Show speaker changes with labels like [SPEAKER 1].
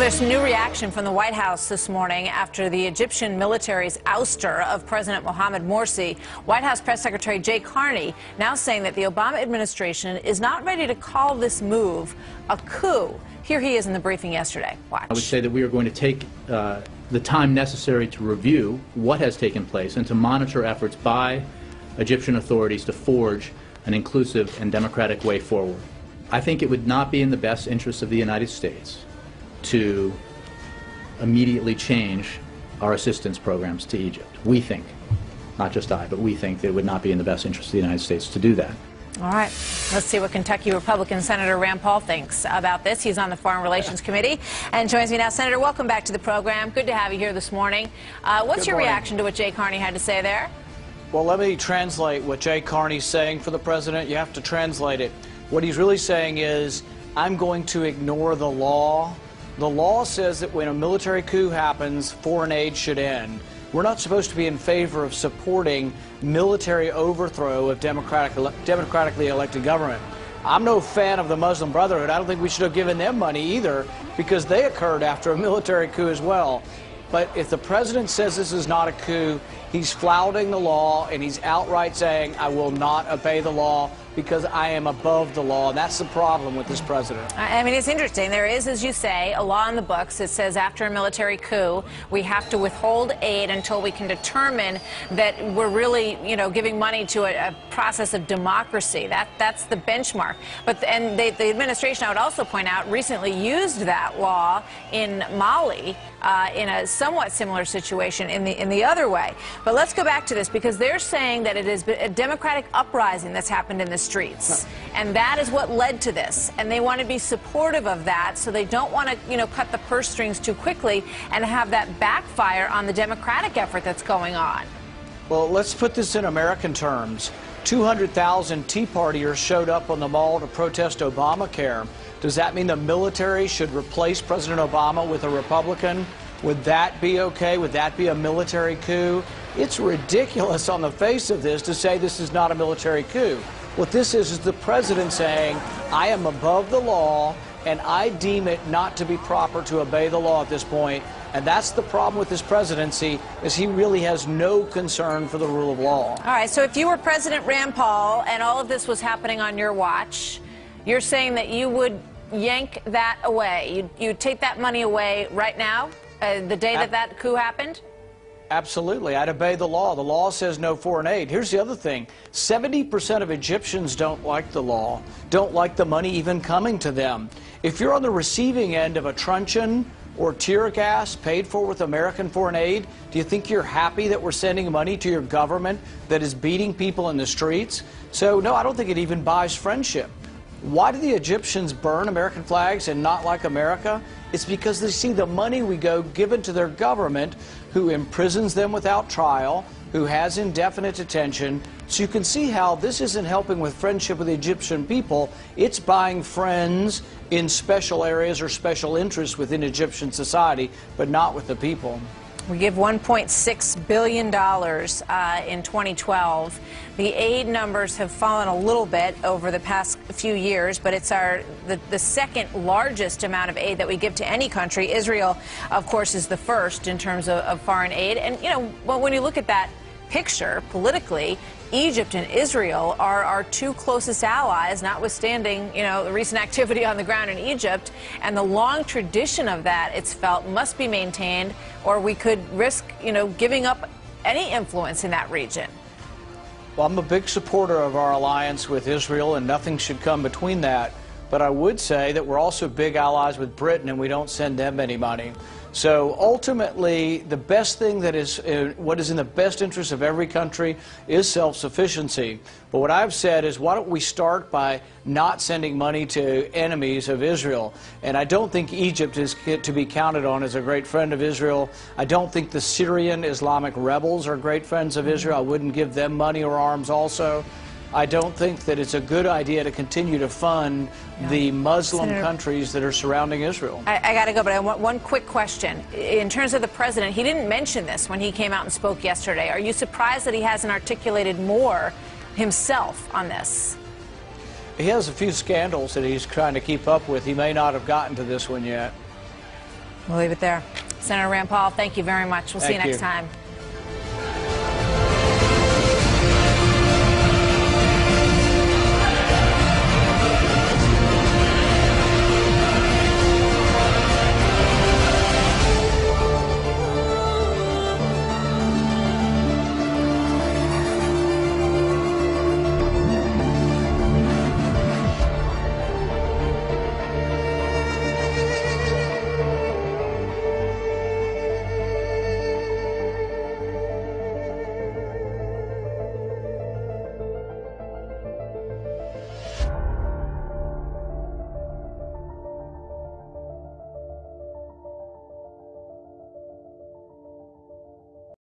[SPEAKER 1] There's some new reaction from the White House this morning after the Egyptian military's ouster of President Mohamed Morsi. White House Press Secretary Jay Carney now saying that the Obama administration is not ready to call this move a coup. Here he is in the briefing yesterday. Watch.
[SPEAKER 2] I would say that we are going to take the time necessary to review what has taken place and to monitor efforts by Egyptian authorities to forge an inclusive and democratic way forward. I think it would not be in the best interest of the United States to immediately change our assistance programs to Egypt. We think, not just I, but we think that it would not be in the best interest of the United States to do that.
[SPEAKER 1] All right. Let's see what Kentucky Republican Senator Rand Paul thinks about this. He's on the Foreign Relations Committee and joins me now. Senator, welcome back to the program. Good to have you here this morning. What's your reaction to what Jay Carney had to say there?
[SPEAKER 3] Well, let me translate what Jay Carney's saying for the president. You have to translate it. What he's really saying is, I'm going to ignore the law. The law says that when a military coup happens, foreign aid should end. We're not supposed to be in favor of supporting military overthrow of democratically elected government. I'm no fan of the Muslim Brotherhood. I don't think we should have given them money either, because they occurred after a military coup as well. But if the president says this is not a coup, he's flouting the law, and he's outright saying, I will not obey the law because I am above the law. And that's the problem with this president.
[SPEAKER 1] I mean, it's interesting. There is, as you say, a law in the books that says after a military coup, we have to withhold aid until we can determine that we're really, giving money to a process of democracy. That's the benchmark. But the administration, I would also point out, recently used that law in Mali in a somewhat similar situation in the other way. But let's go back to this, because they're saying that it is a democratic uprising that's happened in the streets, and that is what led to this, and they want to be supportive of that, so they don't want to cut the purse strings too quickly and have that backfire on the democratic effort that's going on.
[SPEAKER 3] Well, let's put this in American terms. 200,000 Tea Partiers showed up on the mall to protest Obamacare. Does that mean the military should replace President Obama with a Republican? Would that be okay? Would that be a military coup? It's ridiculous on the face of this to say this is not a military coup. What this is the president saying, I am above the law, and I deem it not to be proper to obey the law at this point. And that's the problem with this presidency, is he really has no concern for the rule of law.
[SPEAKER 1] All right, so if you were President Rand Paul and all of this was happening on your watch, you're saying that you would yank that away. You'd take that money away right now, the day that coup happened?
[SPEAKER 3] Absolutely. I'd obey the law. The law says no foreign aid. Here's the other thing. 70% of Egyptians don't like the law, don't like the money even coming to them. If you're on the receiving end of a truncheon or tear gas paid for with American foreign aid, do you think you're happy that we're sending money to your government that is beating people in the streets? So, no, I don't think it even buys friendship. Why do the Egyptians burn American flags and not like America? It's because they see the money we go given to their government, who imprisons them without trial, who has indefinite detention. So you can see how this isn't helping with friendship with the Egyptian people. It's buying friends in special areas or special interests within Egyptian society, but not with the people.
[SPEAKER 1] We give $1.6 billion in 2012. The aid numbers have fallen a little bit over the past few years, but it's the second largest amount of aid that we give to any country. Israel, of course, is the first in terms of foreign aid. And, when you look at that picture politically, Egypt and Israel are our two closest allies, notwithstanding, the recent activity on the ground in Egypt. And the long tradition of that, it's felt, must be maintained, or we could risk, giving up any influence in that region.
[SPEAKER 3] Well, I'm a big supporter of our alliance with Israel, and nothing should come between that. But I would say that we're also big allies with Britain, and we don't send them any money. So ultimately, the best thing that is what is in the best interest of every country is self-sufficiency. But what I've said is, why don't we start by not sending money to enemies of Israel? And I don't think Egypt is to be counted on as a great friend of Israel. I don't think the Syrian Islamic rebels are great friends of Israel. I wouldn't give them money or arms also. I don't think that it's a good idea to continue to fund the Muslim countries that are surrounding Israel.
[SPEAKER 1] I got to go, but I want one quick question. In terms of the president, he didn't mention this when he came out and spoke yesterday. Are you surprised that he hasn't articulated more himself on this?
[SPEAKER 3] He has a few scandals that he's trying to keep up with. He may not have gotten to this one yet.
[SPEAKER 1] We'll leave it there. Senator Rand Paul, thank you very much. We'll see you next time.